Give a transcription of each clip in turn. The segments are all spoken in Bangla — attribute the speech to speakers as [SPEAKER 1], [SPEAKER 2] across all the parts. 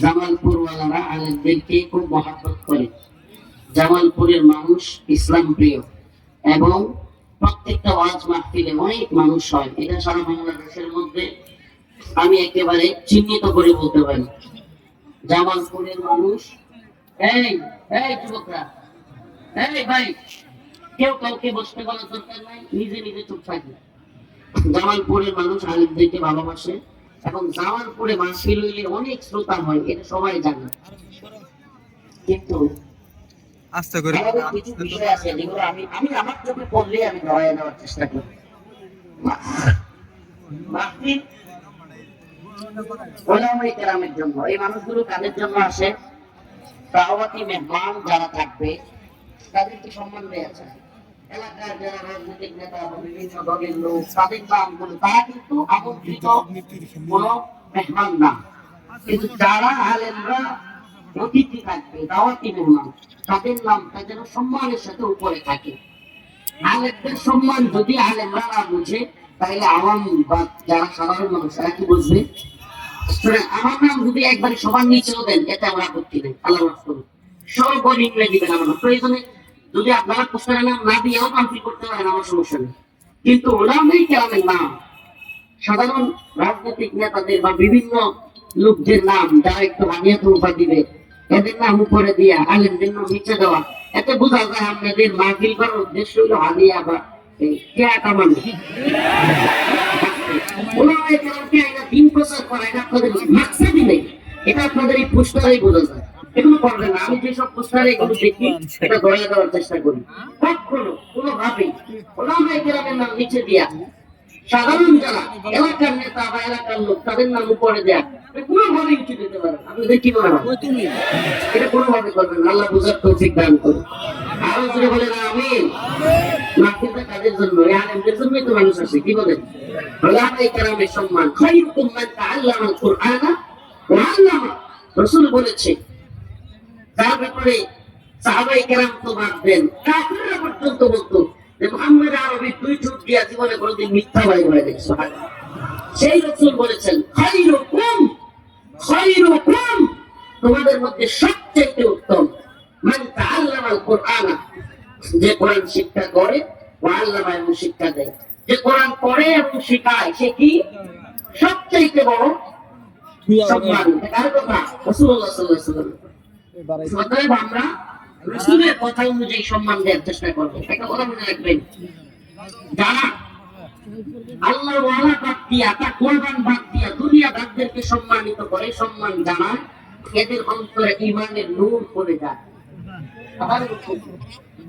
[SPEAKER 1] জামালপুরওয়ালারা আলেমদেরকে খুব মহব্বত করে। জামালপুরের মানুষ ইসলাম প্রিয় এবং প্রত্যেকটা ওয়াজ মাহফিলে অনেক মানুষ হয়। এটা সারা বাংলাদেশের মধ্যে আমি একেবারে চিহ্নিত করে বলতে পারি। জামালপুরের মানুষ, এই এই যুবকরা, এই ভাই, কেউ কাউকে বসতে বলার দরকার নাই, নিজে নিজে চুপ থাকি। জামালপুরের মানুষ আলেমদেরকে ভালোবাসে এবং জামালপুরে মাহফিল হইলে অনেক শ্রোতা হয়, এটা সবাই জানে। কিন্তু
[SPEAKER 2] আস্তে করে
[SPEAKER 1] কিছু বিষয় আছে যেগুলো আমি আমি আমার চোখে পড়লে আমি ধরাই দেওয়ার চেষ্টা করি। মাহফিল ওলামায়ে কেরামের জন্য, এই মানুষগুলো কাদের জন্য আসে? দাওয়াতি মেহমান যারা থাকবে তাদেরকে সম্মান দেওয়া যায়। এলাকার যারা রাজনৈতিক নেতা বা বিভিন্ন দলের লোক, তাদের নামগুলো তারা কিন্তু আমন্ত্রিত কোন মেহমান না। কিন্তু যারা আলেমরা অতিথি থাকবে, দাওয়াতি মেহমান, তাদের নামটা যেন সম্মানের সাথে উপরে থাকে। আলেমদের সম্মান যদি আলেমরা না বুঝে, তাহলে আওয়াম বা যারা সাধারণ মানুষ তারা কি বুঝবে? আমার নাম যদি একবারে সবার নিচেও দেন, এতে আমরা আপত্তি নেই, আল্লাহ মাফ করুন। সর্বনিম্ন লিখলে দিবেন, আমার প্রয়োজনে যদি আপনারা পোস্টারের নাম না দিয়েও কনফিগ করতে পারেন, আমার সমস্যা নেই। কিন্তু ওলামায়ে কেরামের নাম, সাধারণ রাজনৈতিক নেতাদের বা বিভিন্ন লোকদের নাম যারা একটু হানিয়াতে উপা দিবে, এদের নাম উপরে দিয়া আলেমদের নাম নিচে দেওয়া, এতে বোঝা যায় আপনাদের মাহফিল করার উদ্দেশ্য হলো হানিয়া বা কেয়া কামানো। ওলামায়ে কেরামকে এটা দিন প্রচার করা, এটা আপনাদের মাকসাদই নেই। এটা আপনাদের এই পোস্টারেই বোঝা যায়। এগুলো করবেন না। আমি যেসব পোস্টারে এগুলো দেখি, এটা ধরে দেওয়ার চেষ্টা করি। কখনো কোনোভাবেই ওলামায়ে কেরামের নাম নিচে দিয়া সাধারণ যারা এলাকার নেতা বা এলাকার লোক, তাদের নাম উপরে দেয়া কোনোভাবে উচিত দিতে পারে। আপনাদের কি মনে হয়? এটা কোনোভাবে করবেন না। আল্লাহ বুঝার তৌফিক দান করুন। আরো জোরে বলেন আমিন। মাহফিলটা কাদের জন্য? এই আলেমদের জন্যই তো মানুষ আসে। কি বলেন? ওলামায়ে কেরামের সম্মান, খায়রুকুম মান তাআল্লামাল কুরআনা ওয়া আল্লামা। রাসূল বলেছে, তার ব্যাপারে সাহাবায়ে কেরাম তো ভাববেন, কাফিররা পর্যন্ত বলতো যে মুহাম্মদ আরবি দুই চোখ দিয়া জীবনে কোনোদিন মিথ্যা বাইর হয় নাই। সুবহানাল্লাহ। সেই রাসূল বলেছেন, খায়রুকুম খায়রুকুম, তোমাদের মধ্যে সবচেয়ে উত্তম মান তাআল্লামাল কুরআনা, যে কোরআন শিক্ষা করে, ওয়া আল্লামা, এবং শিক্ষা দেয়। যে কোরআন পড়ে এবং শেখায়, সে কি সবচেয়ে বড় সম্মান। কার কথা? রাসূলুল্লাহ সাল্লাল্লাহু আলাইহি ওয়াসাল্লাম। অতএব আমরা রাসূলের কথা অনুযায়ী সম্মান দেওয়ার চেষ্টা করবো। একটা কথা মনে রাখবেন, যারা আল্লাহর ওয়ালা বাদ দিয়া, তা কোরবান বাদ দিয়া দুনিয়াদারদেরকে সম্মানিত করে, সম্মান জানায়, এদের অন্তরে ঈমানের নূর পড়ে যায়।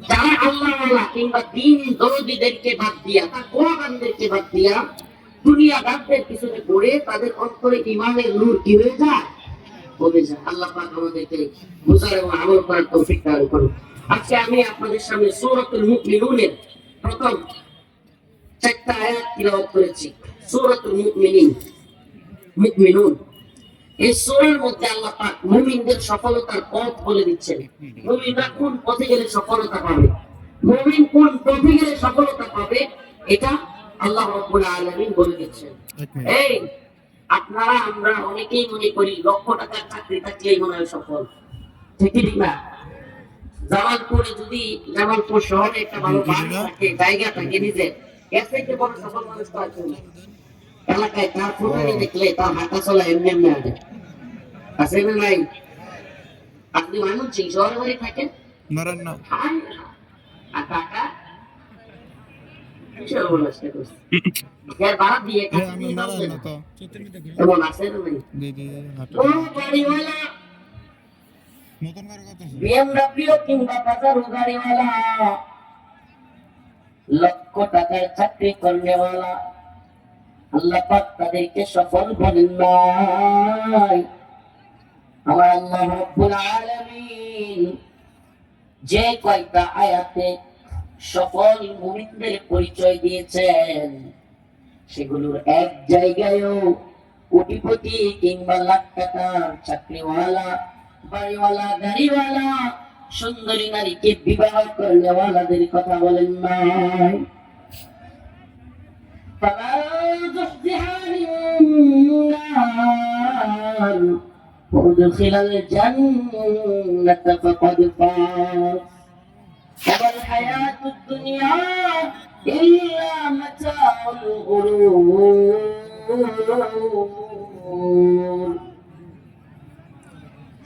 [SPEAKER 1] যারা আল্লাহ ওয়ালা কিংবা দ্বীন দরদীদেরকে বাদ দিয়া, তা কোরবানদেরকে বাদ দিয়া দুনিয়াদারদের পিছনে পড়ে, তাদের অন্তরে ঈমানের নূর কি হয়ে যায়? কমে যায়। আল্লাহ পাক আমাদেরকে বুঝার এবং আমল করার তৌফিক দান করুন। আজকে আমি আপনাদের সামনে সূরাতুল মুমিনুনের প্রথম 4টা আয়াত তিলাওয়াত করেছি। সূরাতুল মুমিনুন, এই সূরার মধ্যে আল্লাহ পাক মুমিনদের সফলতার পথ বলে দিচ্ছেন। মুমিনরা কোন পথে গেলে সফলতা পাবে, মুমিন কোন পথে গেলে সফলতা পাবে, এটা আল্লাহ রাব্বুল আলামিন বলে দিচ্ছেন। এই আপনারা আমরা অনেকেই মনে করি লক্ষ টাকার চাকরি থাকলেই মনে হয় সফল। ঠিক না? জামালপুরে যদি, জামালপুর শহরে একটা ভালো বাড়ি থাকে, জায়গা থাকে নিজের, এর থেকে বড় সফল মানুষ তো আছে না। এলাকায় তার ফুটানি দেখলে তার হাঁটা চলা এমনি এমনি আছে, আছে না নাই? আপনি মানুষ শহরে বাড়ি থাকেন, আর টাকা ভাড়া দিয়ে এমন আছে না নাই? বাড়িওয়ালা বিএমডব্লিউ কিংবা বাজার গাড়িওয়ালা, লক্ষ টাকার চাকরি করনেওয়ালা, আল্লাহ পাক তাদেরকে সফল বলেন নাই। আমার আল্লাহ রাব্বুল আলামিন যে কয়টা আয়াতে সফল মুমিনদের পরিচয় দিয়েছেন, সেগুলোর এক জায়গায়ও কোটিপতি কিংবা লাখ টাকার চাকরিওয়ালা, বাড়িওয়ালা, গাড়িওয়ালা, সুন্দরী নারীকে বিবাহ করনেওয়ালাদের কথা বলেন নাই। وأدخل الجنة فقد فاز وما الحياة الدنيا إلا متاع الغرور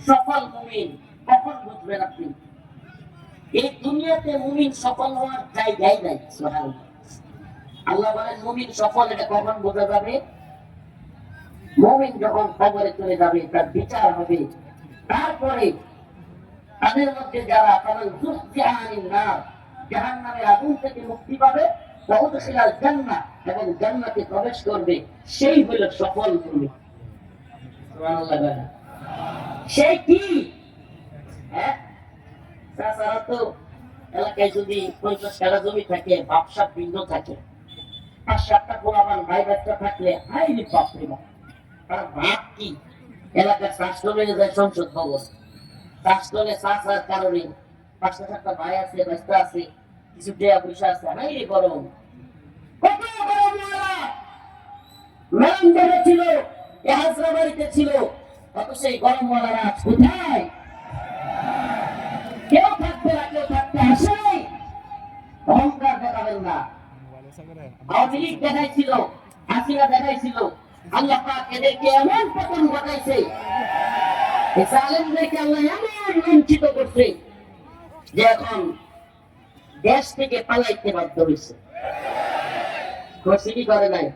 [SPEAKER 1] সফল মুমিন কখন বুঝবেন আপনি? এই দুনিয়াতে মুমিন সফল হওয়ার জায়গায় নাই। সুবহানাল্লাহ। আল্লাহ বলেন মুমিন সফল, এটা কখন বোঝা যাবে? মুমিন যখন কবরে চলে যাবে, তার বিচার হবে, তারপরে তাদের মধ্যে যারা তাদের জাহান্নামের আগুন থেকে মুক্তি পাবে, ওয়াউদখিলাল জান্নাহ এবং জান্নাতে প্রবেশ করবে, সেই হলো সফল মুমিন। সুবহানাল্লাহ। সেই কি? হ্যাঁ, তাছাড়া তো এলাকায় যদি 50 কাঠা জমি থাকে, ব্যবসা বৃন্দ থাকে, 5-7টা পোলাপান ভাই বাচ্চা থাকলে হাইলি বাপরে বাপ, তার ভাব কি? এলাকার শাসনে যায় সংসদ ভবন, শাসনে শাসার কারণে 5-7টা ভাই আছে, বাচ্চা আছে, কিছু দেয়া পয়সা আছে, হাইলি গরম। কত গরম মেলান ছিল, এ হাজরা বাড়িতে ছিল, কত সেই গরম ওয়ালারা কোথায়? কেউ থাকবে না, কেউ থাকতে আসে। অহংকার দেখাবেন না। আওয়ামী লীগ দেখাইছিল, হাসিনা দেখাইছিল, আল্লাহ পাক এদেরকে এমন পতন ঘটাইছে, এই জালেমদেরকে আল্লাহ এমন লঞ্চিত করছে যে এখন দেশ থেকে পালাইতে বাধ্য হয়েছে। করছে কি করে নাই?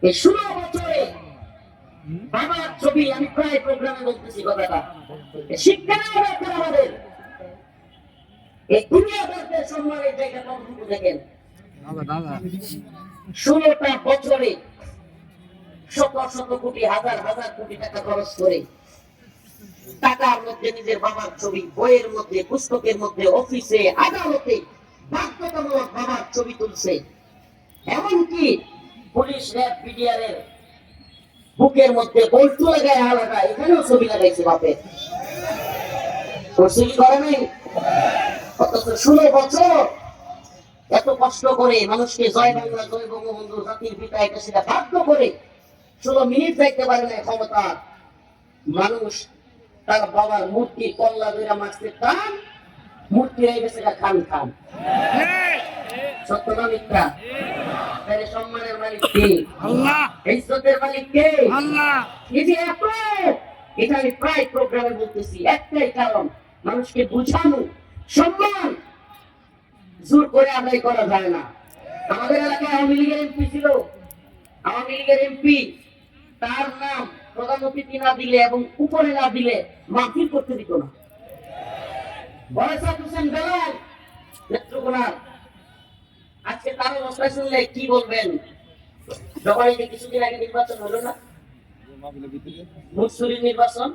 [SPEAKER 1] এই 16 বছরে বাবার ছবি, আমি প্রায় প্রোগ্রামে বলতেছি কথাটা, শিক্ষা নেওয়া দরকার আমাদের। এই দুনিয়াদারদের সম্মানের জায়গা কতটুকু দেখেন? 16টা বছরে শত শত কোটি, হাজার হাজার কোটি টাকা খরচ করে টাকার মধ্যে নিজের বাবার ছবি, বইয়ের মধ্যে, পুস্তকের মধ্যে, অফিসে, আদালতে বাধ্যতামূলক বাবার ছবি তুলছে। এমনকি পুলিশ, র্যাব, বিডিআর এর বুকের মধ্যে বল্টু লাগায় আলাদা, এখানেও ছবি লাগাইছে বাপের। করছে কি করে নাই? অথচ 16 বছর এত কষ্ট করে মানুষকে জয় বাংলা, জয় বঙ্গবন্ধু, জাতির পিতা, এটা সেটা বাধ্য করে 16 মিনিট যাইতে পারে না ক্ষমতা। মানুষ তার বাবার মূর্তি কল্লা ধরে মারছে, টান মূর্তি হয়ে গেছে খান খান। সত্য না মিথ্যা? তাহলে সম্মানের মালিক কে? আল্লাহ। ইজ্জতের মালিক কে? আল্লাহ। এই যে এত, এটা আমি প্রায় প্রোগ্রামে বলতেছি, একটাই কারণ, মানুষকে বুঝানো। সম্মান জোর করে আদায় করা যায় না। আমাদের এলাকায় আওয়ামী লীগের এমপি ছিল, আওয়ামী লীগের এমপি, তার নাম প্রধান অতিথি না দিলে এবং উপরে না দিলে মাহফিল করতে দিত না। বয়সাদ হোসেন বেলাল নেত্রকোনা, আজকে তার অবস্থা শুনলে কি বলবেন? যখন এই যে কিছুদিন আগে নির্বাচন হলো না, মুসুরির নির্বাচন,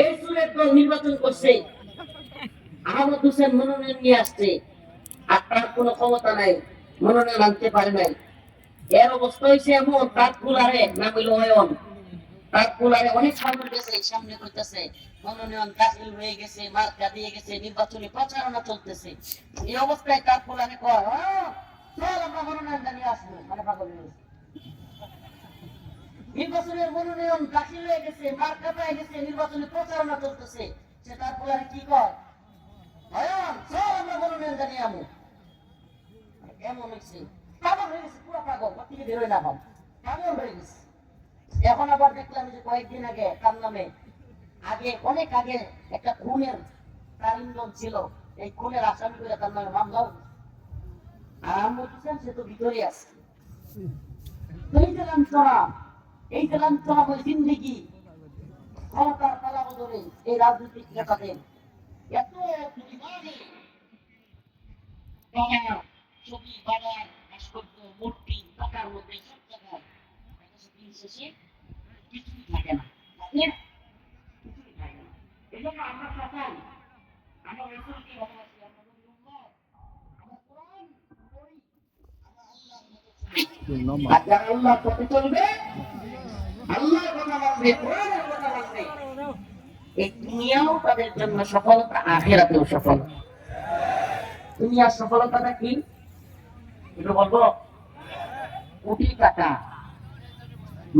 [SPEAKER 1] এই সুরের দল নির্বাচন করছে, আহমদ হোসেন মনোনয়ন নিয়ে আসছে, আর তার কোনো ক্ষমতা নাই, মনোনয়ন আনতে পারে নাই। এর অবস্থা হয়েছে এমন, তার কুলারে নাম হইল অয়ন, তার কুলারে অনেক মানুষ গেছে, সামনে করতেছে, মনোনয়ন দাখিল হয়ে গেছে, মার্কা দিয়ে গেছে, নির্বাচনী প্রচারণা চলতেছে। এই অবস্থায় তার কুলারে কয়, চল আমরা মনোনয়নটা নিয়ে আসবো, মানে পাগল হয়ে গেছে। নির্বাচনের মনোনয়ন দাখিল হয়ে গেছে, মার্কা পেয়ে গেছে, নির্বাচনী প্রচারণা চলতেছে, সে তার কুলারে কি কয়, চল আমরা মনোনয়নটা নিয়ে আমো। এমন হয়েছে, পাগল হয়ে গেছে, পুরো পাগল, থেকে বেরোয় না, পাগল হয়ে গেছে। এখন আবার দেখলাম যে কয়েকদিন আগে তার নামে, আগে অনেক আগে একটা খুনের কারিন্দন ছিল, এই খুনের আসামি করে তার নামে মামলা। আহমদ হোসেন সে তো ভিতরে আছে। এই যে লাঞ্ছনা, এই যে লাঞ্ছনা বলে জিন্দেগি, ক্ষমতার তালা বদলে এই রাজনৈতিক নেতাদের এত পরিমাণে ছবি, বাবার ভাস্কর্য, মূর্তি, টাকার মধ্যে সব জায়গায় শেষে কিছুই থাকে না, কিছুই থাকে না। এই জন্য আমরা সফল, আমরা রসুলকে ভালোবাসি, আমরা নবীউল্লাহ, আমরা কোরআন পড়ি, আমরা আল্লাহর মতো চলি। আর যারা আল্লাহর পথে চলবে, আল্লাহর কথা মানবে, কোরআনের কথা মানবে, এই দুনিয়াও তাদের জন্য সফলতা, আখিরাতেও সফলতা। দুনিয়ার সফলতাটা কি একটু বলবো? কোটি টাকা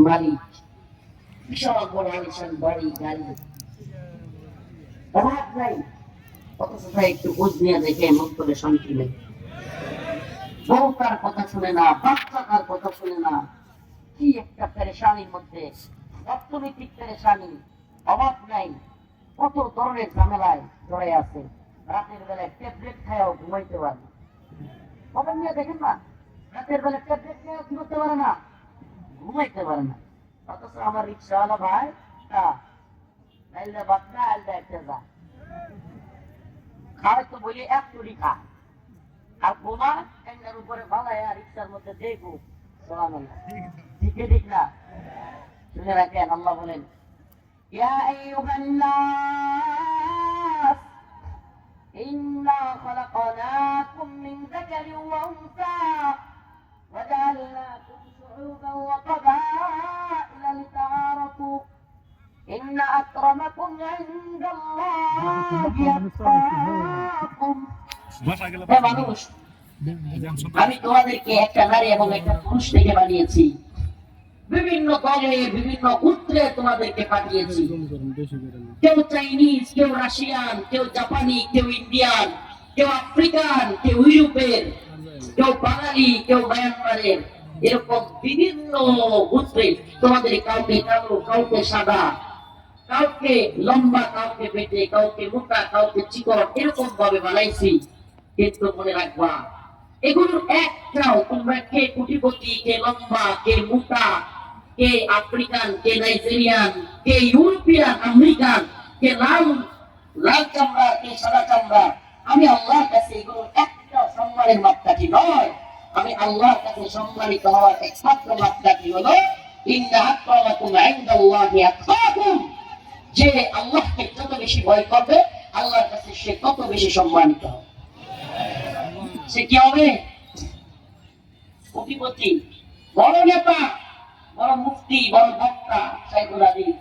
[SPEAKER 1] মালিক, বিশাল বড় আলিশান বাড়ি গাড়ি, অভাব নাই, অথচ তাই একটু খোঁজ নিয়ে দেখে মন করে শান্তি নেই। বউ তার কথা শুনে না, বাচ্চা তার কথা শুনে না, কি একটা পেরেশানির মধ্যে, অর্থনৈতিক পেরেশানি, অভাব নাই, কত ধরনের ঝামেলায় জড়ে আছে। রাতের বেলায় ট্যাবলেট খায়ও ঘুমাইতে পারে না। খবর নিয়ে দেখেন না, রাতের বেলা ট্যাবলেট খেয়েও কি করতে পারে না, ঘুমাইতে পারে না। অথচ আমার রিক্সাওয়ালা ভাই আল্লাহ বাপনা আল্লাহ একটা যা খায় তো বলি এক টুরি খা, আর বোমা ট্যাঙ্গার উপরে ভালায় আর রিক্সার মধ্যে দেখো সুবহানাল্লাহ। ঠিকই ঠিক না? শুনে রাখেন, আল্লাহ বলেন ইয়া আইয়ুহান নাস ইন্না খালাকনাকুম মিন যাকারিন ওয়া উনসা ওয়া জাআলনাকুম শুউবান ওয়া ক্বাবাইলা লিতাআরাফু ইন্না আকরামাকুম ইনদাল্লাহি আতকাকুম। হে মানুষ, আমি তোমাদেরকে একটা নারী এবং একটা পুরুষ থেকে বানিয়েছি, বিভিন্ন দলে বিভিন্ন গোত্রে তোমাদেরকে পাঠিয়েছি। কেউ চাইনিজ, কেউ রাশিয়ান, কেউ জাপানি, কেউ ইন্ডিয়ান, কেউ আফ্রিকান, কেউ ইউরোপের, কেউ বাঙালি, কেউ মায়ানমারের, এরকম বিভিন্ন গোত্রে তোমাদের কাউকে কালো, কাউকে সাদা, কাউকে লম্বা, কাউকে পেটে, কাউকে মোটা, কাউকে চিকন, এরকম ভাবে বানাইছি। কিন্তু মনে রাখবা, এগুলোর একটাও তোমরা কে কোটিপতি, কে লম্বা, কে মোটা, কে আফ্রিকান, কে নাইজেরিয়ান, কে ইউরোপিয়ান, আমেরিকান, কে লাল লাল চামড়া, কে সাদা চামড়া, আমি আল্লাহর কাছে এগুলোর একটা সম্মানের মাপকাঠি নয়। আমি আল্লাহর কাছে সম্মানিত হওয়ার একমাত্র মাপকাঠি হলো ইন্না আকরামাকুম ইনদাল্লাহি আতকাকুম। যে আল্লাহকে যত বেশি ভয় করবে, আল্লাহর কাছে সে তত বেশি সম্মানিত হবে। সে কি হবে? কোটিপতি, বড় নেতা, বড় মুফতি, বড় বক্তা, সাইকুল হাদিস,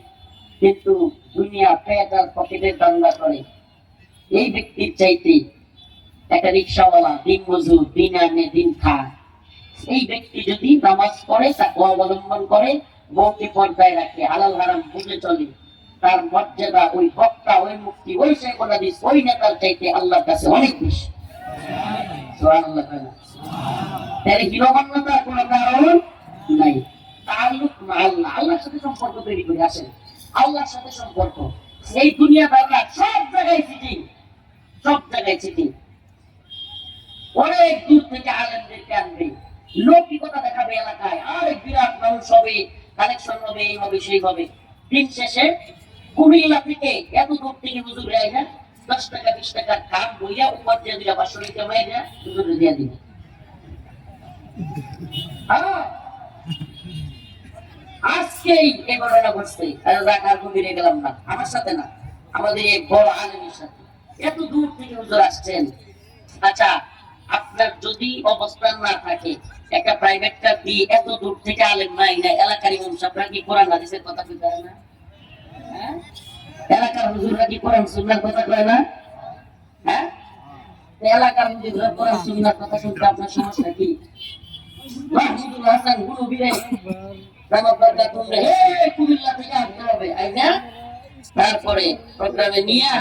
[SPEAKER 1] কিন্তু দুনিয়া পেট আর পকেটের দাঙ্গা করে। এই ব্যক্তির চাইতে একটা রিক্সাওয়ালা, দিন মজুর, দিন আনে দিন খায়, এই ব্যক্তি যদি নামাজ পড়ে, তাকে অবলম্বন করে, বউকে পর্দায় রাখে, হালাল হারাম বুঝে চলে, তার মর্যাদা ওই বক্তা, ওই মুফতি, ওই সাইকুল হাদিস, ওই নেতার চাইতে আল্লাহর কাছে অনেক বেশি। সুবহানাল্লাহ। তাহলে হিরোমান্যতার কোনো কারণ নাই। তাআল্লুক মা আল্লাহ, আল্লাহর সাথে সম্পর্ক তৈরি করে আসেন। আল্লাহর সাথে সম্পর্ক, এই দুনিয়াদাররা সব জায়গায় চিটিং, সব জায়গায় চিটিং। অনেক দূর থেকে আলেমদেরকে আনবে, লৌকিকতা দেখাবে এলাকায়, আর বিরাট মানুষ হবে, কালেকশন হবে, এই হবে সেই হবে। দিন শেষে কুমিল্লা থেকে এত দূর থেকে হুজুর যায় না, 10 টাকা 20 টাকার খাম বইয়া উপর দিয়ে দিলা 500 টাকা মাইরা হুজুরে দিয়ে দিবে। আজকেই এই ঘটনা ঘটছে, ঢাকার মন্দিরে গেলাম না, আমার সাথে না, আমাদের এক বড় আলেমের সাথে। এত দূর থেকে হুজুর আসছেন। আচ্ছা, আপনার যদি অবস্থান না থাকে, একটা প্রাইভেট কার দিয়ে এত দূর থেকে আলেম নাই না, এলাকার ইমাম সাহেবরা কি কোরআন হাদিসের কথা কইতে পারে না? হ্যাঁ, এলাকার হুজুররা কি কোরআন সুন্নাহর কথা কয় না? হ্যাঁ, এলাকার হুজুররা কোরআন সুন্নাহর কথা শুনতে আপনার সমস্যা কি? মাহমুদুল হাসান গুরু বিরে তারপরে প্রোগ্রামে নিয়ে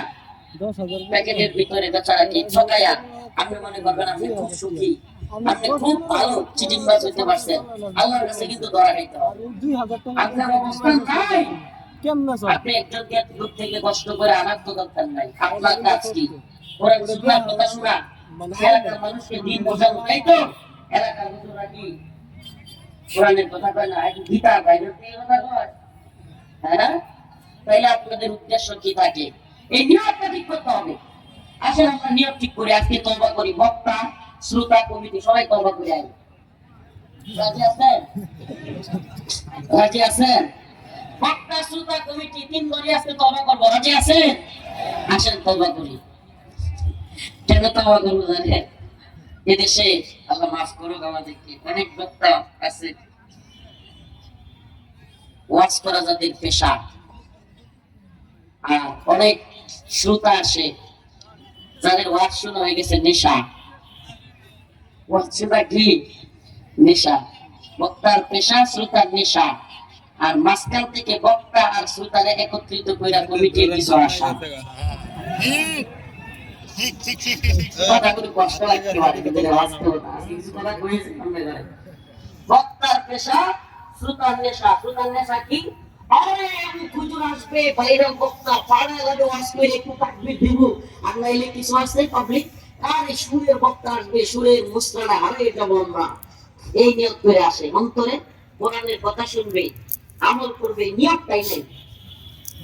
[SPEAKER 1] প্যাকেটের ভিতরে বেচারাকে ঠকাইয়া আপনি মনে করবেন আপনি খুব সুখী, আপনি খুব ভালো চিটিংবাজ হইতে পারছেন। আল্লাহর কাছে কিন্তু ধরা খাইতে হবে। আপনার অবস্থান নাই, আপনি একজনকে দূর থেকে কষ্ট করে আনার তো দরকার নাই। আপনার কাজ কি? কোরআন সুন্নাহর কথা শোনা, এলাকার মানুষকে দিন বোঝানো, তাই তো? এলাকার হুজুররা কি কোরআনের কথা কয় না, গীতার বাইরের থেকে কথা কয়? হ্যাঁ, তাইলে আপনাদের উদ্দেশ্য কি থাকে? এই নিয়মটা ঠিক করতে হবে। আসলে আমরা নিয়ম ঠিক করে আজকে তওবা করি, বক্তা, শ্রোতা, কমিটি সবাই তওবা করে আই। রাজি আছেন? রাজি আছেন? বক্তা, শ্রোতা, কমিটি 3 ধরে আজকে তওবা করব, রাজি আছেন? আসেন তওবা করি। কেন তওবা করব জানেন? এদেশে আল্লাহ মাফ করুক আমাদেরকে, অনেক বক্তা আছে, ওয়াজ করা যাদের পেশা, আর অনেক শ্রোতা আসে যাদের ওয়াজ শোনা হয়ে গেছে নেশা। ওয়াজ শোনা কি? নেশা। বক্তার পেশা, শ্রোতার নেশা। আর মাঝখান থেকে বক্তা আর শ্রোতারে একত্রিত কইরা কমিটির কিছু আশা। কথাগুলো কষ্ট লাগতে পারে কিন্তু এটা বাস্তব না। কিছু কথা কইছি সামনে যায়। বক্তার পেশা, শ্রোতার নেশা। শ্রোতার নেশা কি? আরে আমি হুজুর আসবে, বাইরের বক্তা পাড়া লাগে আসবে, একটু তাকবীর দিব, আর নাইলে কিছু আসছে পাবলিক, আরে সুরের বক্তা আসবে, সুরের মুস্তানা, আরে এটা বলবা। এই নিয়ত করে আসে, অন্তরে কোরআনের কথা শুনবে, আমল করবে, নিয়তটাই নেই।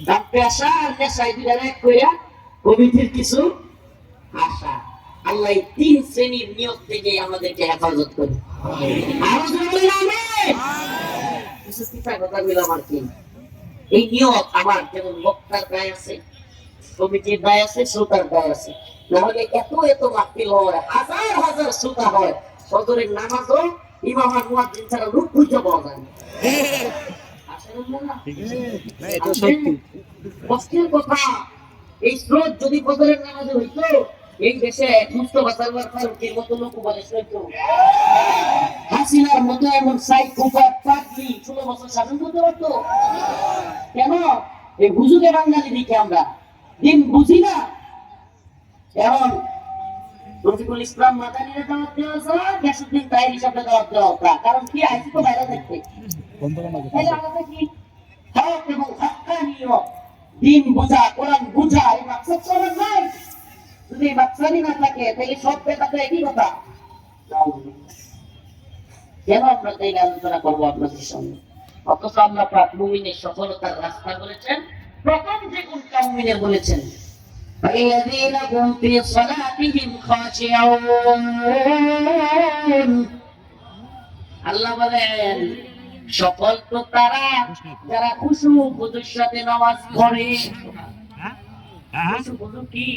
[SPEAKER 1] তার পেশা আর নেশায় দুইটা এক কইরা কমিটির কিছু আশা। আল্লাহ এই তিন শ্রেণীর নিয়ত থেকে আমাদেরকে হেফাজত করে। আরো জোরে বলেন আমিন। কিছু পিতা কথা বললাম আর কি। এই নিয়ত আমার যেমন বক্তার গায়ে আছে, কমিটির গায়ে আছে, শ্রোতার গায়ে আছে। নাহলে এত এত মাহফিল হয়, হাজার হাজার শ্রোতা হয়, ফজরের নামাজও ইমাম আর মুয়াজ্জিন ছাড়া রূপ খুঁজে পাওয়া যায় না। আসলে না?
[SPEAKER 2] এটা সত্যি।
[SPEAKER 1] কষ্টের কথা। এই স্রোত যদি ফজরের নামাজে হইতো, এই দেশে মুস্তফা সালমান ফারুকের মতো লোক উপদেশ হইতো। হাসিনার মতো এমন সাইকোপ্যাথ পাগলি 16 বছর শাসন করতে পারতো? কেন? এই হুজুরে বাঙালি দিকে আমরা দিন বুঝি না। এখন রফিকুল ইসলাম মাদানিরে দাওয়াত দেওয়া হয়েছে, গ্যাসুদ্দিন তাহির হিসাবে দাওয়াত দেওয়া হতো। কারণ কি? আইসি তো বাইরে দেখতে। তাহলে আমাদের কি হক এবং হক্কানিয়ত, দিন বোঝা, কোরআন বোঝা, এই মাকসাদ তো আমার নাই। যদি এই মাকসাদই না থাকে তাহলে সব বেটাতে একই কথা। কেন আমরা তাইলে আলোচনা করবো আপনাদের সঙ্গে? অথচ আল্লাহ পাক মুমিনের সফলতার রাস্তা বলেছেন, প্রথম যে কোনটা মুমিনের বলেছেন, الذين هم في صلاتهم خاشعون। আল্লাহ বলেন সফল তো তারা যারা খুশু খুজুর সাথে নামাজ পড়ে। খুশু খুজু কি?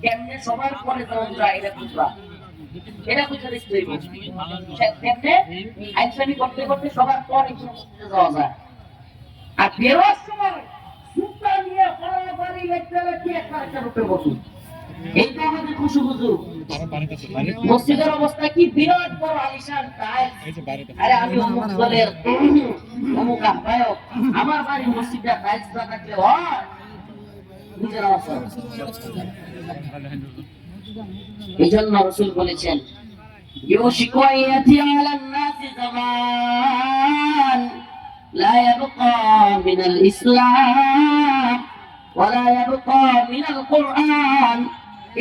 [SPEAKER 1] কেমনে সবার পরে তোমরা এটা বুঝবা, এটা বুঝে দেখতে হইব। কেমনে আইনসানি করতে করতে সবার পরে যাওয়া যায়। আর বেরোয়ার সময় সুতা নিয়ে বাড়ি লেখতে লেখতে একটা রূপে বসুন। এইটা আমাদের খুশু খুজু। মসজিদের অবস্থা কি? বিরাট বড় আলিশান টাইলস। আরে আমি অমুক দলের অমুক আহ্বায়ক, আমার বাড়ির মসজিদটা টাইলস না থাকলে হয়? বুঝে নেওয়া সহজ। এই জন্য রাসূল বলেছেন, ইউশিকু আয়াতি আলান নাসি জামান লা ইয়াবকা মিনাল ইসলাম ওয়া লা ইয়াবকা মিনাল কুরআন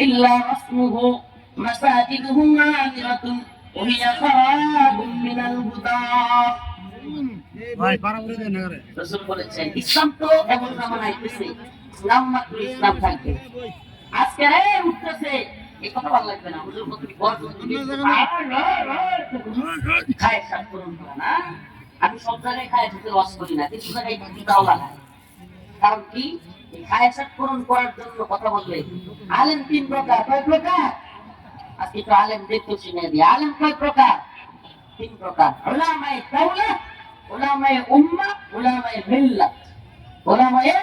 [SPEAKER 1] ইল্লা রাসমুহু মাসাজিদুহুম আমিরাতুন ওয়া হিয়া খারাবুম মিনাল হুদা। ভাই পারাবরে দেন না রে। রাসূল বলেছেন ইসলাম তো এমন জামানা আইতেছে, নাম মাত্র ইসলাম থাকবে। আজকে উঠতেছে, এই কথা ভালো লাগবে না। হুজুর কত বড় খায় সাত করুন না। আমি সব জায়গায় খায় যেতে লস করি না, কিছু জায়গায় তাও লাগাই। কারণ কি? খায় সাত করুন করার জন্য কথা বললে আলেম 3 প্রকার। কয় প্রকার? আজকে তো আলেম দেখতে শুনে দিই। আলেম কয় প্রকার? 3 প্রকার। উলামায়ে দাওলাত, উলামায়ে উম্মাহ, উলামায়ে মিল্লাত। উলামায়ে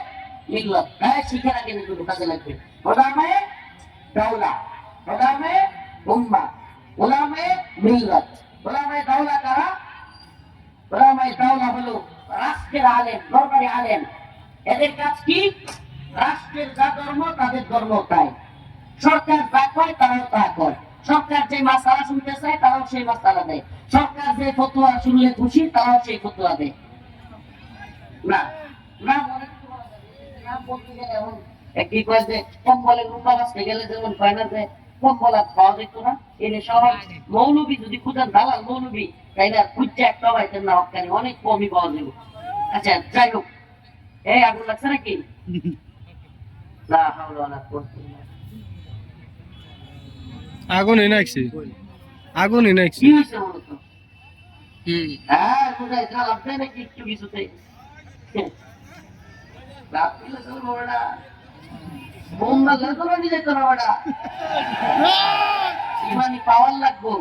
[SPEAKER 1] মিল্লাত শিখে রাখেন, একটু কাজে লাগবে। উলামায়ে দাওলাত, উলামায়ে উম্মাহ, উলামায়ে মিল্লাত। উলামায়ে দাওলাত কারা? উলামায়ে দাওলাত হলো রাষ্ট্রের আলেম, দরবারি আলেম। এদের কাজ কি? রাষ্ট্রের যা ধর্ম তাদের ধর্ম তাই। সরকার যা কয় তারাও তা কয়। সরকার যে মাসালা শুনতে চায় তারাও সেই মাসালা দেয়। সরকার যে ফতোয়া শুনলে খুশি তারাও সেই ফতোয়া দেয়। না না মনে না বলতে গেলে এখন একই কয় যে কম্বলের রুপা বাঁচতে গেলে যেমন ফাইনান্সে কম্বল আর পাওয়া যেত না, এনে সবাই মৌলবী যদি খুঁজেন দালাল মৌলবী তাইলে আর খুঁজছে একটা পাইতেন না, হকানি অনেক কমই পাওয়া যাবে। আচ্ছা যাই হোক, এই আগুন লাগছে নাকি? না হাওলা ওয়ালা কুওয়াতা ইল্লা বিল্লাহ।
[SPEAKER 2] আগুনই নাকছি, আগুনই নাকছি।
[SPEAKER 1] কি হয়েছে মূলত? হ্যাঁ কোথায় যা লাভ দেয় নাকি একটু কিছুতে? লাভ দিলে চলবো বেটা, বোম লাগলে তো বাড়ি যেত না বেটা। ইমানি পাওয়ার লাগবো।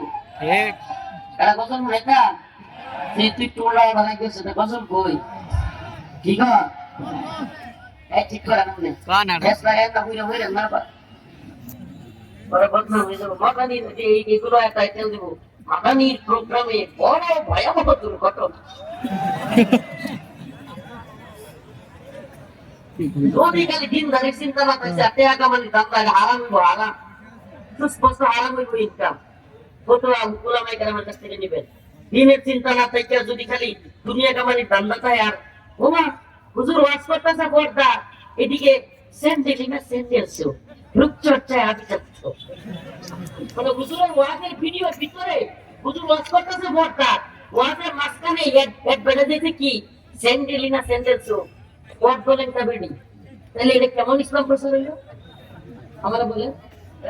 [SPEAKER 1] এটা গজল মেটা তুই টোলা বানাই গেছে, গজল বই ঠিক আছে? এই ঠিক করে নামনে বেশ লাগে না, বুঝে বুঝে না পরে বদনাম হয়ে যাবো। মাথা নিয়ে এগুলো একটা আইটেম দেবো, আদানির প্রোগ্রামে বড় ভয়াবহ দুর্ঘটনা। যদি খালি দিনদারির চিন্তা না থাকছে, টাকা কামানি দান্দা আরাম হইব, আরাম সুস্পষ্ট আরাম হইব, ইনকাম ফতোয়া উলামায়ে কেরামের কাছ থেকে নেবেন। দিনের চিন্তা না থাকে, যদি খালি দুনিয়া কামানির দান্দা থাকে, আর ওমা হুজুর ওয়াজ করতেছে পর্দা, এদিকে স্যান্ডেলিনা স্যান্ডেলসও রূপচর্চায় আবিজাত্য। মানে হুজুরের ওয়াজের ভিডিওর ভিতরে হুজুর ওয়াজ করতেছে পর্দা, ওয়াজের মাঝখানে অ্যাডভার্টাইজে কি স্যান্ডেলিনা স্যান্ডেলসও ওয়াজ বলেন তা বেডি। তাহলে এটা কেমন ইসলাম প্রচার হইলো? আমরা বলেন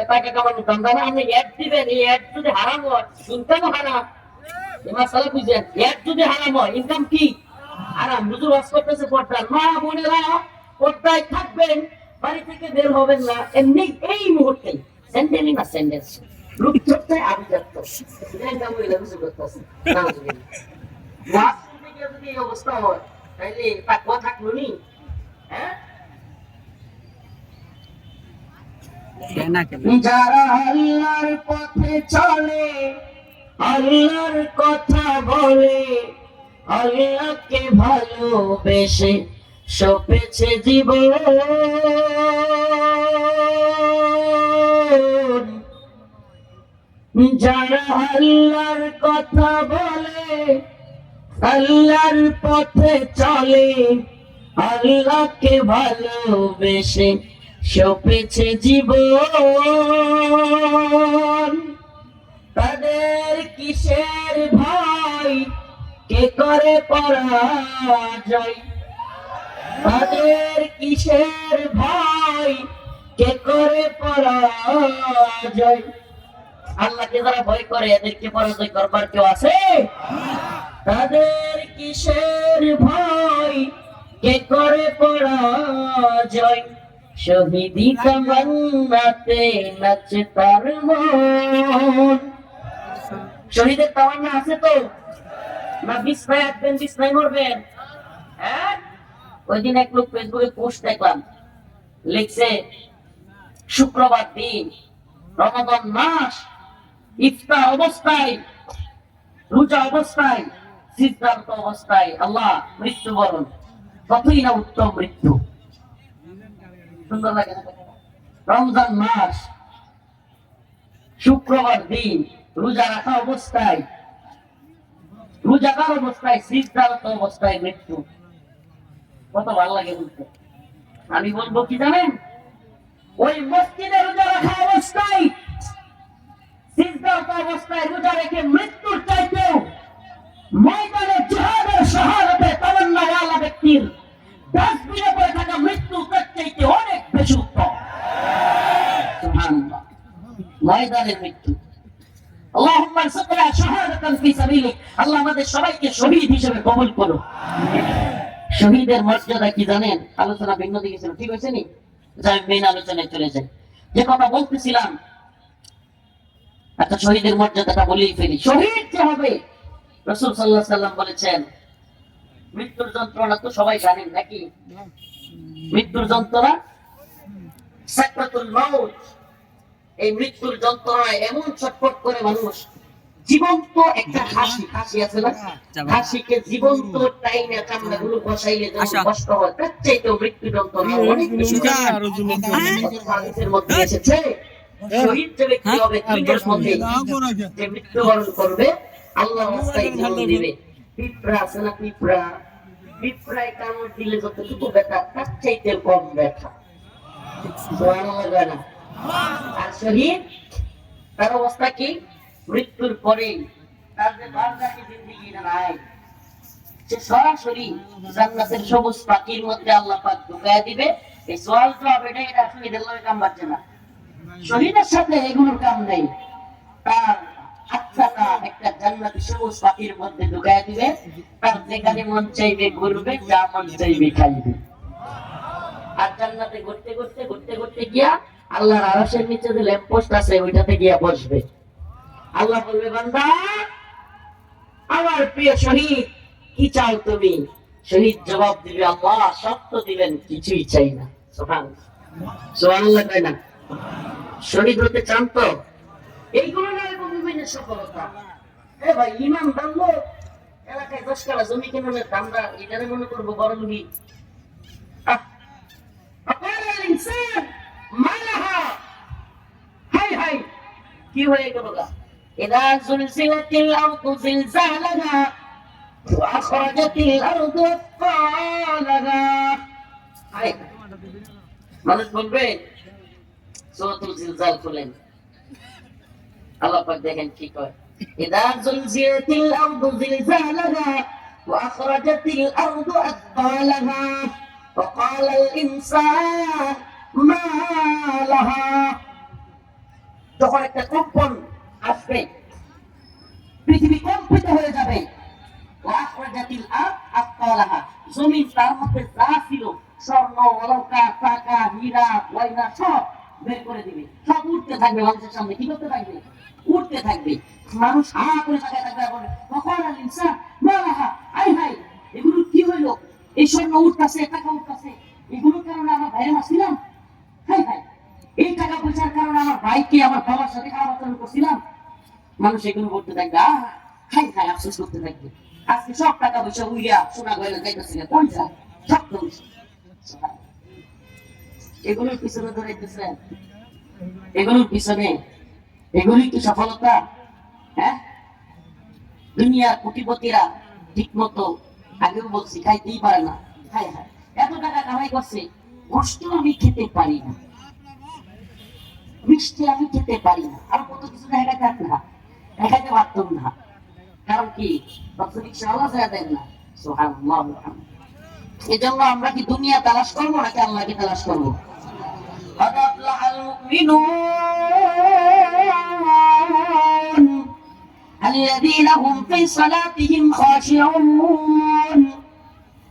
[SPEAKER 1] টাকা কামানোর দান্দা না, আপনি অ্যাড দিবেন, এই অ্যাড যদি হারাম হয় ইনকামও হারাম। মাসালা বুঝেন, অ্যাড যদি হারাম হয় ইনকাম কি হারাম। হুজুর ওয়াজ করতেছে পর্দা, মা বোনেরা পর্দায় থাকবেন, বাড়ি থেকে বের হবেন না, এমনি এই মুহূর্তে স্যান্ডেলিনা স্যান্ডেলস রূপচর্চায় আবিজাত্য। ইনকাম হইলে হুজুর করতেছে ওয়াজ করতে গিয়ে যদি এই অবস্থা হয়, তাইলে তাকওয়া থাকলো নি? হ্যাঁ, যারা আল্লাহর পথে চলে, আল্লাহর কথা বলে, আল্লাহকে ভালোবেসে সপেছে জীবন। যারা আল্লাহর কথা বলে, আল্লাহর পথে চলে, আল্লাহকে ভালোবেসে সপেছে জীবন। তাদের কিসের ভয়, কে করে পরাজয়? তাদের কিসের ভয়, কে করে পরাজয়? আল্লাহকে যারা ভয় করে এদেরকে পরাজয় করবার কেউ আছে? তাদের কিসের ভয়, কে করে পরাজয়? শহীদি তামান্নাতে নাচে তার মন। শহীদের তামান্না আছে তো? না বিছনায় আসবেন, বিছনায় মরবেন? হ্যাঁ, ওই দিন এক লোক ফেসবুকে পোস্ট দেখলাম, লিখছে শুক্রবার দিন, রমাদান মাস, ইফতার অবস্থায়, রোজা অবস্থায়, সিজদারত অবস্থায় আল্লাহ মৃত্যুবরণ, কতই না উত্তম মৃত্যু। সুন্দর লাগে না? রমজান মাস, শুক্রবার দিন, রোজা রাখা অবস্থায়, রোজাদার অবস্থায়, সিজদারত অবস্থায় মৃত্যু, কত ভালো লাগে বলতে। আমি বলবো কি জানেন, ওই মসজিদে রোজা রাখা অবস্থায়, সিজদারত অবস্থায় রোজা রেখে মৃত্যুর চাইতেও ময়দানে জিহাদের শাহাদাতে তামান্নাওয়ালা ব্যক্তির ডাস্টবিনে পড়ে থাকা মৃত্যু তার চাইতে অনেক বেশি উত্তম। সুবহানাল্লাহ, ময়দানের মৃত্যু। আল্লাহুম্মা আরযুকনা শাহাদাতান ফি সাবিলিক। আল্লাহ আমাদের সবাইকে শহীদ হিসেবে কবুল করুন। শহীদের মর্যাদা কি জানেন? আলোচনা ভিন্ন দিকে ছিল, ঠিক হয়েছে নি? যাই মেইন আলোচনায় চলে যাই। যে কথা বলতেছিলাম, একটা শহীদের মর্যাদাটা বলেই ফেলি। শহীদ যে হবে, রাসূল সাল্লাল্লাহু আলাইহি সাল্লাম বলেছেন, মৃত্যুর যন্ত্রণা তো সবাই জানেন নাকি? মৃত্যুর যন্ত্রণা সাকরাতুল মাউত। এই মৃত্যুর যন্ত্রণায় এমন ছটফট করে মানুষ, জীবন্ত একটা হাসি, হাসি আছে না, হাসিকে জীবন্ত টাইনে চামড়াগুলো বসাইলে যেমন কষ্ট হয়, তার চাইতেও মৃত্যু যন্ত্রণা অনেক বেশি। হাদিসের মধ্যে এসেছে, শহীদ যে ব্যক্তি হবে দিনের মধ্যে যে মৃত্যুবরণ করবে, আল্লাহ রাস্তায় জীবন দিবে। পিঁপড়া আছে না, পিঁপড়া, পিঁপড়ায় কামড় দিলে যতটুকু ব্যথা তার চাইতে কম ব্যথা। সুবহানাল্লাহ না? আর শহীদ, তার অবস্থা কি? মৃত্যুর পরে তার যে বারজাকি জিন্দেগি নাই, সে সরাসরি জান্নাতের সবুজ পাখির মধ্যে আল্লাহ পাক ঢুকায়া দিবে। এই সওয়াল জবাব এটা শহীদের লগে কাম বাড়ছে না, শহীদের সাথে এগুলোর কাম নেই। তার আত্মাটা একটা জান্নাতি সবুজ পাখির মধ্যে ঢুকায়া দিবে, তার যেখানে মন চাইবে ঘুরবে, যা মন চাইবে খাইবে। আর জান্নাতে ঘুরতে ঘুরতে ঘুরতে ঘুরতে গিয়া আল্লাহর আরশের নিচে যে ল্যাম্পপোস্ট আছে ওইটাতে গিয়া বসবে। আল্লাহ বলবে, বান্দা আমার প্রিয় শহীদ, কি চাও তুমি? শহীদ জবাব দিবে, আল্লাহ সব তো দিলেন, কিছুই চাই না। সুবহানাল্লাহ, সুবহানাল্লাহ কয় না? শহীদ হতে চান তো? এইগুলো না বিভিন্ন সফলতা। এ ভাই ইমান দামলো এলাকায় 10 কাঠা জমি কিনে দামটা এটারে মনে করবো বড় লুবি। فقال الإنسان ما لها هاي هاي কি হয়ে গেল গা إذا زلزلت الأرض زلزالها وأخرجت الأرض أثقالها هاي মানুষ বলবে সূরাতুল জিলজাল খুলেন আল্লাহ পাক দেখেন কি কয় إذا زلزلت الأرض زلزالها وأخرجت الأرض أثقالها وقال الإنسان ما لها যখন একটা কম্পন আসবে পৃথিবী কম্পিত হয়ে যাবে ওয়াখরাজাতিল আরদ আথকালাহা জমিন তার মধ্যে যা ছিল স্বর্ণ অলংকার টাকা হীরা গয়না সব বের করে দিবে সব উঠতে থাকবে মানুষের সামনে কি করতে থাকবে উঠতে থাকবে মানুষ হা করে তাকায় থাকবে বলে কখন আল ইনসান মা লাহা আই হাই এগুলো কি হইলো এই স্বর্ণ উঠতেছে টাকা উঠতেছে এগুলোর কারণে আমার ভাইরে মাসছিলাম হাই হাই এই টাকা পয়সার কারণে আমার ভাইকে আমার বাবার সাথে খারাপ আচরণ করছিলাম মানুষ এগুলো করতে থাকবে হাই হাই আফসোস করতে থাকবে আজকে সব টাকা পয়সা উইয়া সোনা গয়না যাইতেছে না কোন যা সব তো এগুলোর পিছনে ধরাইতেছে এগুলোর পিছনে এগুলি কি সফলতা হ্যাঁ দুনিয়ার কোটিপতিরা ঠিক মতো আগেও বলছি খাইতেই পারে না হাই হাই এত টাকা কামাই করছে গোষ্ঠ আমি খেতে পারি না মিষ্টি আমি খেতে পারি না আর কত কিছু দেখাতে পারতাম না কারণ কি রিক্সাওয়ালা যা দেন না সুবহানাল্লাহ এই জন্য আমরা কি দুনিয়া তালাশ করবো নাকি আল্লাহকে তালাশ করবো قد أفلح المؤمنون الذين هم في صلاتهم خاشعون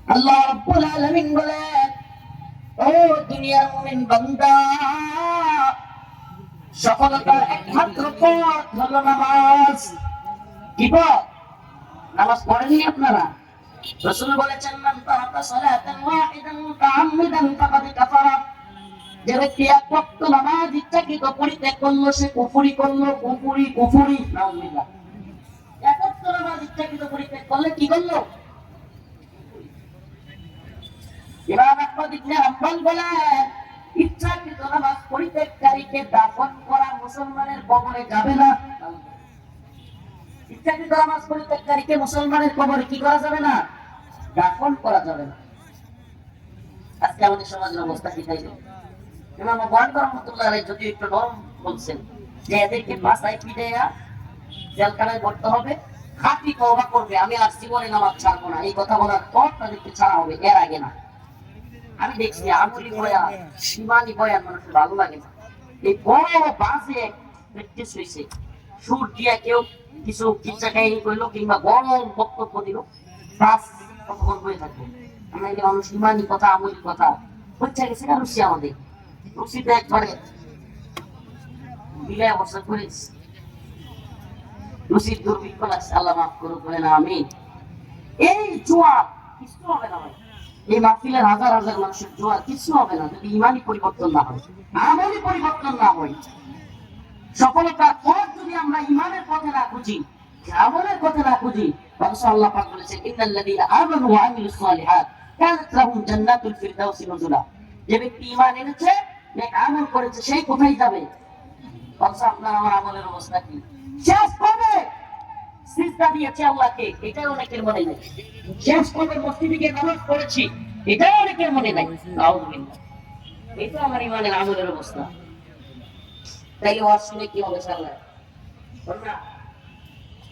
[SPEAKER 1] الله رب العالمين বলেন ও দুনিয়ার মুমিন বান্দা সফলতার একমাত্র পথ হলো নামাজ কি পথ নামাজ পড়েননি আপনারা রাসূল বলেছেন মান তারাকা সালাতান ওয়াহিদান মুতাআম্মিদান ফাকাদ কাফারা যে ব্যক্তি এক ওয়াক্ত নামাজ ইচ্ছাকৃত পরিত্যাগ করলো সে কুফরি করলো কুফরি নাউযুবিল্লাহ এক ওয়াক্ত নামাজ ইচ্ছাকৃত পরিত্যাগ করলে কি করলো ইমাম আহমদ ইবনে হাম্বল বলেন ইচ্ছাকৃত নামাজ পরিত্যাগকারীকে দাফন করা মুসলমানের কবরে যাবে না ইচ্ছাকৃত নামাজ পরিত্যাগকারীকে মুসলমানের কবরে কি করা যাবে না দাফন করা যাবে না আজকে আমাদের সমাজের অবস্থা কি তাই ইমাম আবু হানিফা রাহমাতুল্লাহ আলাইহি যদি একটু নরম বলছেন যে এদেরকে বাসায় পিটাইয়া জেলখানায় ভরতে হবে খাঁটি তওবা করবে আমি আর জীবনে নামাজ ছাড়বো না এই কথা বলার পর তাদেরকে ছাড়া হবে এর আগে না আমি দেখছি আমলি বয়ান সীমানি বয়ান মানুষের ভালো লাগে না এই বড় বাজে প্র্যাকটিস হয়েছে সুর দিয়া কেউ কিছু কিচ্ছা কাহিনী করলো কিংবা গরম বক্তব্য দিল বাস কতক্ষণ হয়ে থাকবে আমরা এই মানুষ সীমানি কথা আমলি কথা হচ্ছে গেছে না রুচি আমাদের রুচিতে একবারে বিলাই অবস্থা করেছি রুচির দুর্ভিক্ষ লাগছে আল্লাহ মাফ করুক বলেন আমি এই জোয়া কিছু হবে না ভাই এই মাহফিলের হাজার হাজার মানুষের জোয়ার কিছু হবে না যদি ইমানি পরিবর্তন না হয় আমলি পরিবর্তন না হয় সফলতার পর যদি আমরা ইমানের পথে না খুঁজি আমলের পথে না খুঁজি তাহলে আল্লাহ পাক বলেছেন ইন্নাল্লাযীনা আমানু ওয়া আমিলুস সালিহাত কানাত লাহুম জান্নাতুল ফিরদাউসি নুজুলা যে ব্যক্তি ঈমান এনেছে নেক আমল করেছে সেই কোথায় যাবে তাহলে আপনার আমার আমলের অবস্থা কি শেষ কবে সিজদা দিয়েছে আল্লাহকে এটা অনেকের মনে নেই শেষ কবে মসজিদে গিয়ে নামাজ পড়েছি এটা অনেকের মনে নাই আউযুবিল্লাহ এটা আমার ঈমানের আমলের অবস্থা তাই ওয়াজ শুনে কি হবে সাল্লাহ বলনা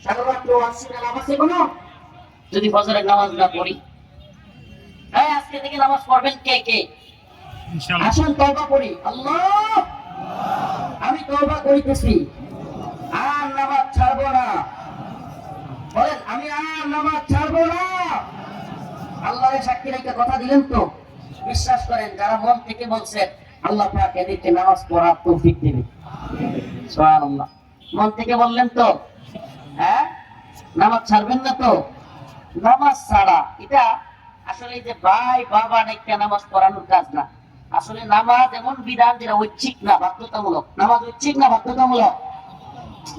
[SPEAKER 1] সারারাত ওয়াজ শুনে লাভ আছে কোনো যদি ফজরের নামাজ না পড়ি হ্যাঁ আজকে থেকে নামাজ পড়বেন কে কে ইনশাআল্লাহ আসুন তওবা করি আল্লাহ আমি তওবা করিতেছি আর নামাজ ছাড়বো না বলেন আমি আর নামাজ ছাড়বো না আল্লাহর সাক্ষী রেখে কথা দিলেন তো বিশ্বাস করেন যারা মন থেকে বলছেন আল্লাহ পাক এদেরকে নামাজ পড়ার তৌফিক দিবেন সুবহানাল্লাহ মন থেকে বললেন তো হ্যাঁ নামাজ ছাড়বেন না তো নামাজ ছাড়া এটা আসলে যে ভাই বাবা নাকি নামাজ পড়ানোর কাজ না আসলে নামাজ এমন বিধান যেটা ঐচ্ছিক না বাধ্যতামূলক নামাজ ঐচ্ছিক না বাধ্যতামূলক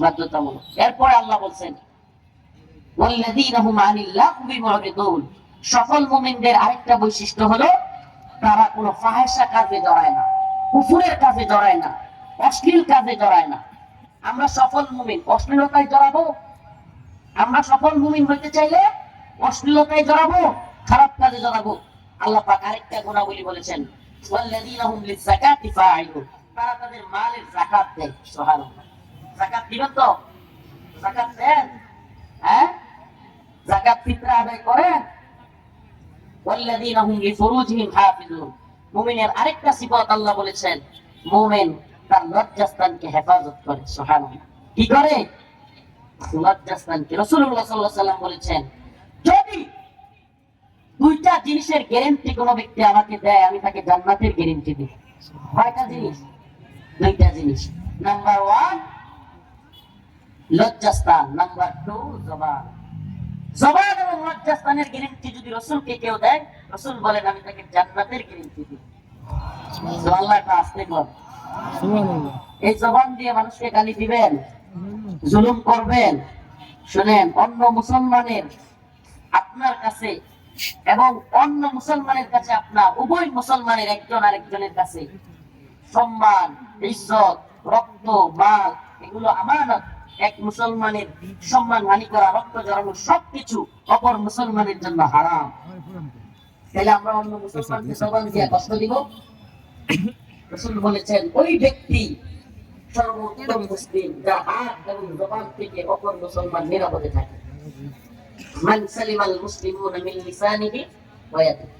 [SPEAKER 1] বাধ্যতামূলক এরপরে আল্লাহ বলছেন ওয়াল্লাযীনা হুম আনিল লাগবি মুরিদুন। সফল মুমিনদের আরেকটা বৈশিষ্ট্য হলো তারা কোনো ফাহিশা কাজে জড়ায় না, কুফরের কাজে জড়ায় না, অশ্লীল কাজে জড়ায় না। আমরা সফল মুমিন অশ্লীলতায় জড়াবো? আমরা সফল মুমিন হইতে চাইলে অশ্লীলতায় জড়াবো, খারাপ কাজে জড়াবো? আল্লাহ পাক আরেকটা গুণাবলী বলেছেন, ওয়াল্লাযীনা হুম লিযাকাতি ফাঈলুন। তারা তাদের মালের যাকাত দেয়। সুবহানাল্লাহ। যাকাত দিবেন তো? যাকাত দেন? হ্যাঁ, যাকাত ফিতরা আদায় করেন? ওয়াল্লাযীনা হুম লিফুরুজিহিম হাফিজুন। মুমিনের আরেকটা সিফাত আল্লাহ বলেছেন, মুমিন তার লজ্জাস্থানকে হেফাজত করে। সুবহানাল্লাহ। কি করে? লজ্জাস্থানকে। রাসূলুল্লাহ সাল্লাল্লাহু আলাইহি ওয়াসাল্লাম বলেছেন, যদি দুইটা জিনিসের গ্যারান্টি কোন ব্যক্তি আমাকে দেয়, আমি তাকে জান্নাতের গ্যারান্টি দিই। কয়টা জিনিস? দুইটা জিনিস। নাম্বার 1 লজ্জাস্থান, নাম্বার 2 জবান। জবান এবং লজ্জাস্থানের গ্যারান্টি যদি রাসূলকে কেউ দেয়, রাসূল বলেন আমি তাকে জান্নাতের গ্যারান্টি দিই। সুবহানাল্লাহ। আসতে বল।
[SPEAKER 2] সুবহানাল্লাহ।
[SPEAKER 1] এই জবান দিয়ে মানুষকে গালি দিবেন, জুলুম করবেন। শুনেন, অন্য মুসলমানের আপনার কাছে এবং অন্য মুসলমানের কাছে আপনার, উভয় মুসলমানের একজন আরেকজনের কাছে সম্মান, ইজ্জত, রক্ত, মাল এগুলো আমানত। এক মুসলমানের সম্মান হানি করা, রক্ত জড়ানো সবকিছু অপর মুসলমানের জন্য হারাম। তাহলে আমরা অন্য মুসলমানকে জবান দিয়ে কষ্ট দিব? রাসূল বলেছেন, ওই ব্যক্তি সর্বোত্তম মুসলিম যার হাত এবং জবান থেকে অপর মুসলমান নিরাপদে থাকে। মান সালিমাল মুসলিমুনা মিন লিসানিহি ওয়া ইয়াদিহি।